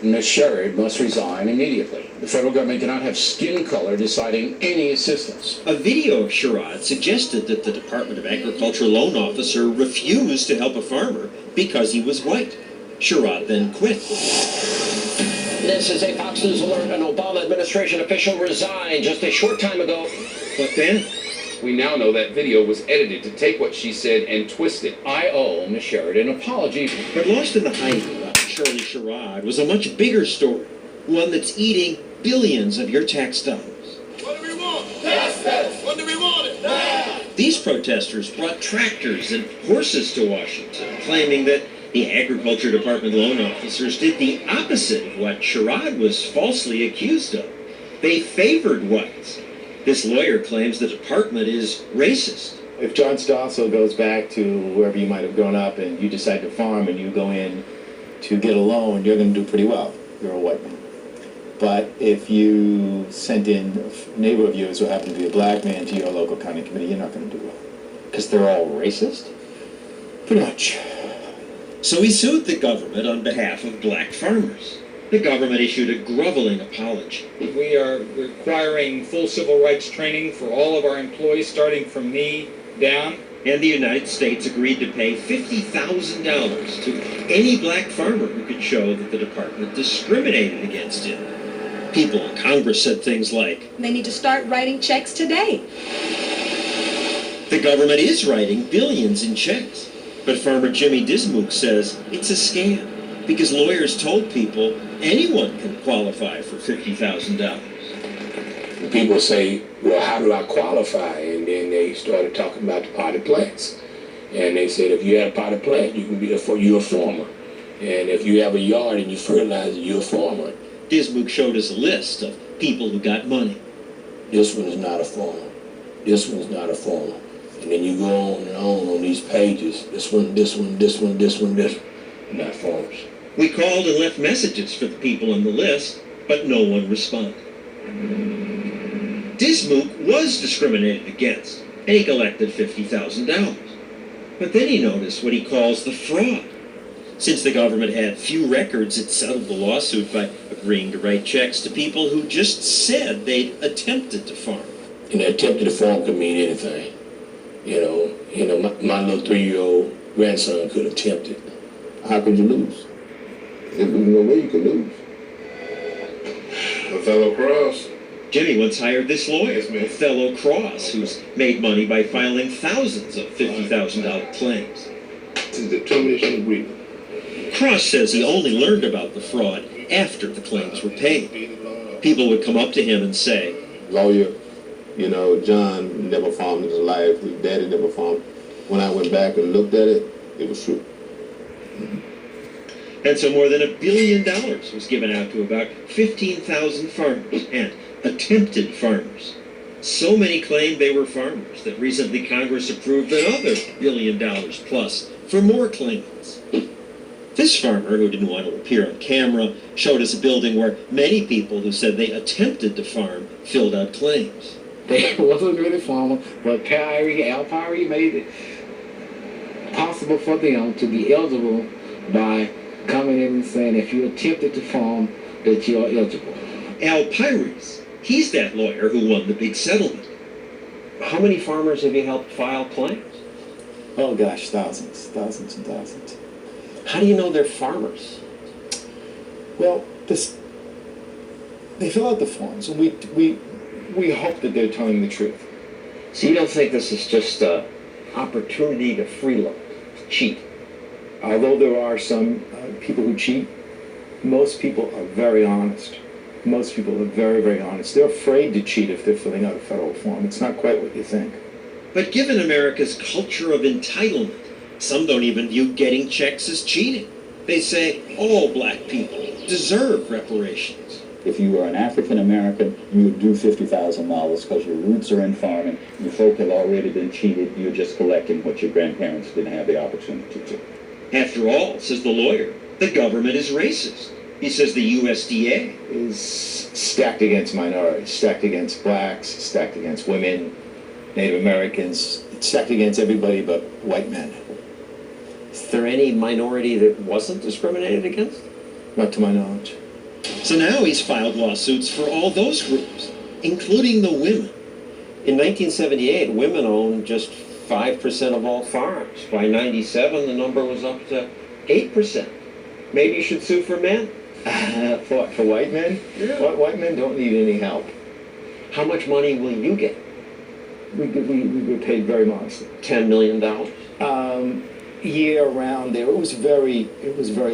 Ms. Sherrod must resign immediately. The federal government cannot have skin color deciding any assistance. A video of Sherrod suggested that the Department of Agriculture loan officer refused to help a farmer because he was white. Sherrod then quit. This is a Fox News alert. An Obama administration official resigned just a short time ago. But then, we now know that video was edited to take what she said and twist it. I owe Ms. Sherrod an apology. but lost in the hype about Shirley Sherrod was a much bigger story, one that's eating billions of your tax dollars. What do we want? Justice! What do we want it? Now! These protesters brought tractors and horses to Washington, claiming that the Agriculture Department loan officers did the opposite of what Sherrod was falsely accused of. They favored whites. This lawyer claims the department is racist. If John Stossel goes back to wherever you might have grown up and you decide to farm and you go in to get a loan, you're going to do pretty well. You're a white man. But if you sent in a neighbor of yours who happened to be a black man to your local county committee, you're not going to do well. Because they're all racist? Pretty much. So he sued the government on behalf of black farmers. The government issued a groveling apology. We are requiring full civil rights training for all of our employees, starting from me down. And the United States agreed to pay $50,000 to any black farmer who could show that the department discriminated against him. People in Congress said things like, They need to start writing checks today. the government is writing billions in checks. But farmer Jimmy Dismuke says it's a scam because lawyers told people anyone can qualify for $50,000. People say, well, how do I qualify? And then they started talking about the potted plants. And they said, if you have a potted plant, you can be you're a farmer. And if you have a yard and you fertilize it, you're a farmer. Dismuke showed us a list of people who got money. This one is not a farmer. This one's not a farmer. And then you go on and on these pages. This one, this one, this one, this one, this one. Not farmers. We called and left messages for the people on the list, but no one responded. Dismuke was discriminated against, and he collected $50,000. But then he noticed what he calls the fraud. Since the government had few records, it settled the lawsuit by agreeing to write checks to people who just said they'd attempted to farm. And attempted to farm could mean anything. You know, my little 3-year-old grandson could attempt it. How could you lose? There's no way you could lose. Othello Cross. Jimmy once hired this lawyer, Yes, ma'am. Othello Cross, who's made money by filing thousands of $50,000 claims. This is the termination agreement. Cross says he only learned about the fraud after the claims were paid. People would come up to him and say, Lawyer, you know, John never farmed in his life. His daddy never farmed. When I went back and looked at it, it was true. and so more than $1 billion was given out to about 15,000 farmers and attempted farmers. So many claimed they were farmers that recently Congress approved another $1 billion plus for more claimants. This farmer, who didn't want to appear on camera, showed us a building where many people who said they attempted to farm filled out claims. They wasn't really farming, but Al Pyrie made it possible for them to be eligible by coming in and saying if you attempted to farm, that you're eligible. Al Pyries, he's that lawyer who won the big settlement. How many farmers have you helped file claims? Oh gosh, thousands and thousands. How do you know they're farmers? Well, they fill out the forms, and we hope that they're telling the truth. So you don't think this is just an opportunity to freeload, to cheat? Although there are some people who cheat, most people are very honest. Most people are very, very honest. They're afraid to cheat if they're filling out a federal form. It's not quite what you think. But given America's culture of entitlement, some don't even view getting checks as cheating. They say all black people deserve reparations. If you were an African American, you would do $50,000 because your roots are in farming. Your folk have already been cheated. You're just collecting what your grandparents didn't have the opportunity to. After all, says the lawyer, the government is racist. He says the USDA is stacked against minorities, stacked against blacks, stacked against women, Native Americans. It's stacked against everybody but white men. Is there any minority that wasn't discriminated against? Not to my knowledge. So now he's filed lawsuits for all those groups, including the women. In 1978, women owned just 5% of all farms. By 97, the number was up to 8%. Maybe you should sue for men. For white men? Yeah. White men don't need any help. How much money will you get? We get paid very modestly. $10 million. Year around there, it was very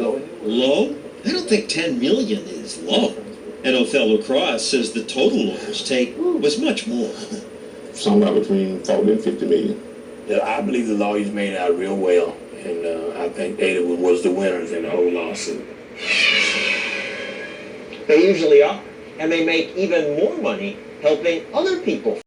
low. Low? I don't think 10 million is low. And Othello Cross says the total lawyers take was much more. Somewhere between 40 and 50 million. Yeah, I believe the lawyers made out real well, and I think they was the winners in the whole lawsuit. They usually are, and they make even more money helping other people.